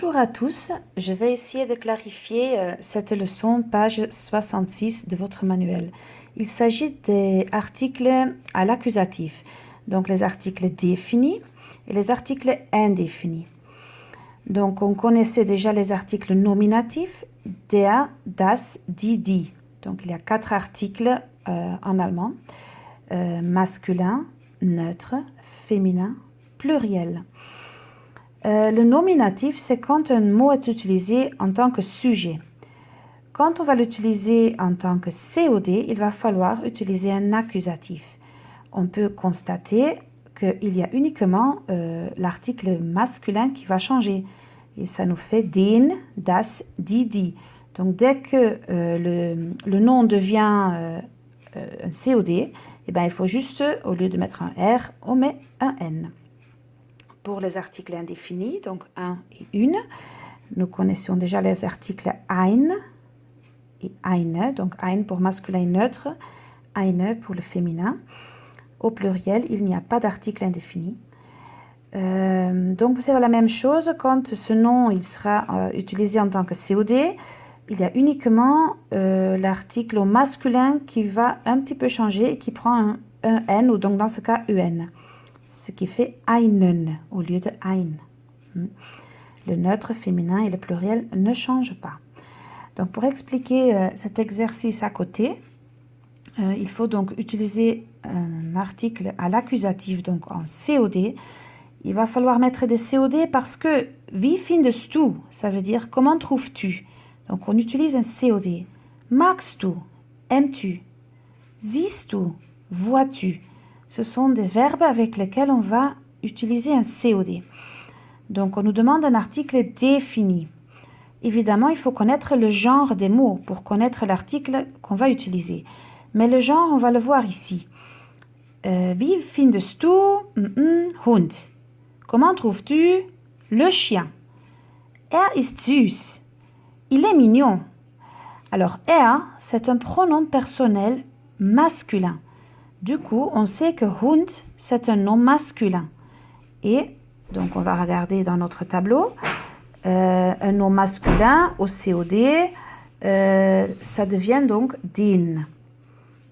Bonjour à tous, je vais essayer de clarifier cette leçon, page 66 de votre manuel. Il s'agit des articles à l'accusatif, donc les articles définis et les articles indéfinis. Donc on connaissait déjà les articles nominatifs, der, das, die. Donc il y a 4 articles en allemand, masculin, neutre, féminin, pluriel. Le nominatif, c'est quand un mot est utilisé en tant que sujet. Quand on va l'utiliser en tant que COD, il va falloir utiliser un accusatif. On peut constater qu'il y a uniquement l'article masculin qui va changer. Et ça nous fait den, das, die. Donc dès que le nom devient un COD, eh ben, il faut juste, au lieu de mettre un R, on met un N. Pour les articles indéfinis, donc un et une, nous connaissions déjà les articles ein et eine, donc ein pour masculin neutre, eine pour le féminin. Au pluriel, il n'y a pas d'article indéfini. Donc c'est la même chose quand ce nom il sera utilisé en tant que COD. Il y a uniquement l'article au masculin qui va un petit peu changer et qui prend un N ou donc dans ce cas UN. Ce qui fait einen au lieu de ein. Le neutre féminin et le pluriel ne changent pas. Donc pour expliquer cet exercice à côté, il faut donc utiliser un article à l'accusatif, donc en COD. Il va falloir mettre des COD parce que wie findest du, ça veut dire comment trouves-tu. Donc on utilise un COD. Magst du, aimes-tu. Siehst du, vois-tu. Ce sont des verbes avec lesquels on va utiliser un COD. Donc, on nous demande un article défini. Évidemment, il faut connaître le genre des mots pour connaître l'article qu'on va utiliser. Mais le genre, on va le voir ici. Wie findest du Hund? Comment trouves-tu le chien? Er ist süß. Il est mignon. Alors, er, c'est un pronom personnel masculin. Du coup, on sait que Hund, c'est un nom masculin. Et donc, on va regarder dans notre tableau. Un nom masculin au COD, ça devient donc den.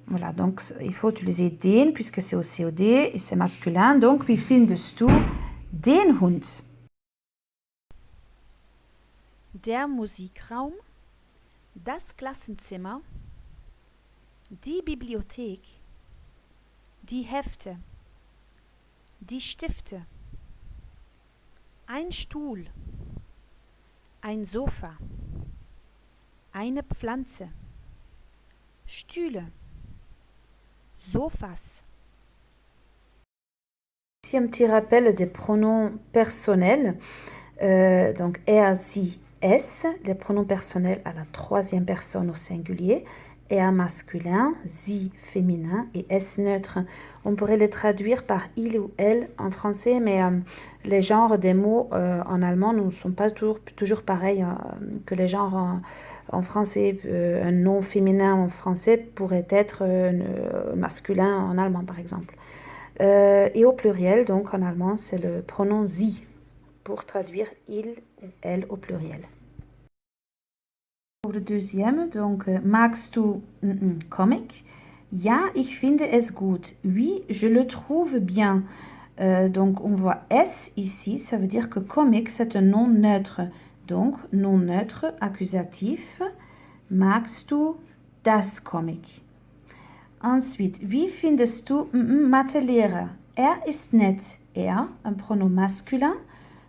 Voilà, donc il faut utiliser den puisque c'est au COD et c'est masculin. Donc, wie findest du den Hund? Der Musikraum, das Klassenzimmer, die Bibliothek, die Hefte, die Stifte, ein Stuhl, ein Sofa, eine Pflanze, Stühle, Sofas. Ici un petit rappel des pronoms personnels. Donc er, sie, es, les pronoms personnels à la troisième personne au singulier. Er masculin, sie féminin et es neutre. On pourrait les traduire par il ou elle en français, mais les genres des mots en allemand ne sont pas toujours pareils que les genres en français. Un nom féminin en français pourrait être masculin en allemand, par exemple. Et au pluriel, donc en allemand, c'est le pronom sie pour traduire il ou elle au pluriel. Pour le deuxième, donc, magst du Comic? Ja, ich finde es gut. Oui, je le trouve bien. Donc, on voit S ici, ça veut dire que comic, c'est un nom neutre. Donc, nom neutre, accusatif. Magst du das Comic? Ensuite, wie findest du Mathelehrer? Er ist nett. Er, un pronom masculin.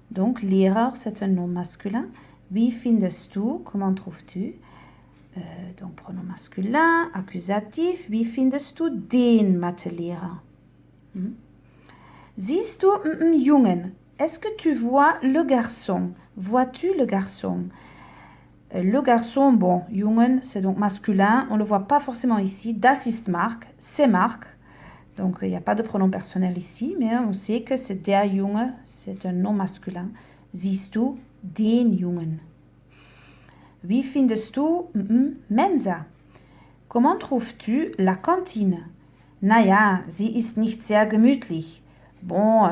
Donc, Lehrer, c'est un nom masculin. Wie findest du? Comment trouves-tu? Donc, pronom masculin, accusatif. Wie findest du den Mathelehrer? Siehst du Jungen? Est-ce que tu vois le garçon? Vois-tu le garçon? Le garçon, bon, Jungen, c'est donc masculin. On ne le voit pas forcément ici. Das ist Mark, c'est Marc. Donc, il n'y a pas de pronom personnel ici, mais on sait que c'est der Junge, c'est un nom masculin. Siehst du den Jungen? Wie findest du Mensa? Comment trouves-tu la cantine? Naja, sie ist nicht sehr gemütlich. Bon,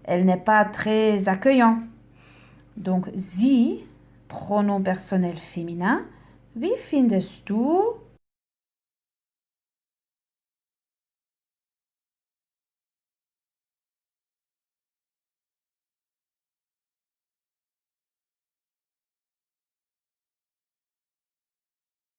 elle n'est pas très accueillante. Donc, sie, Pronom personnel féminin. Wie findest du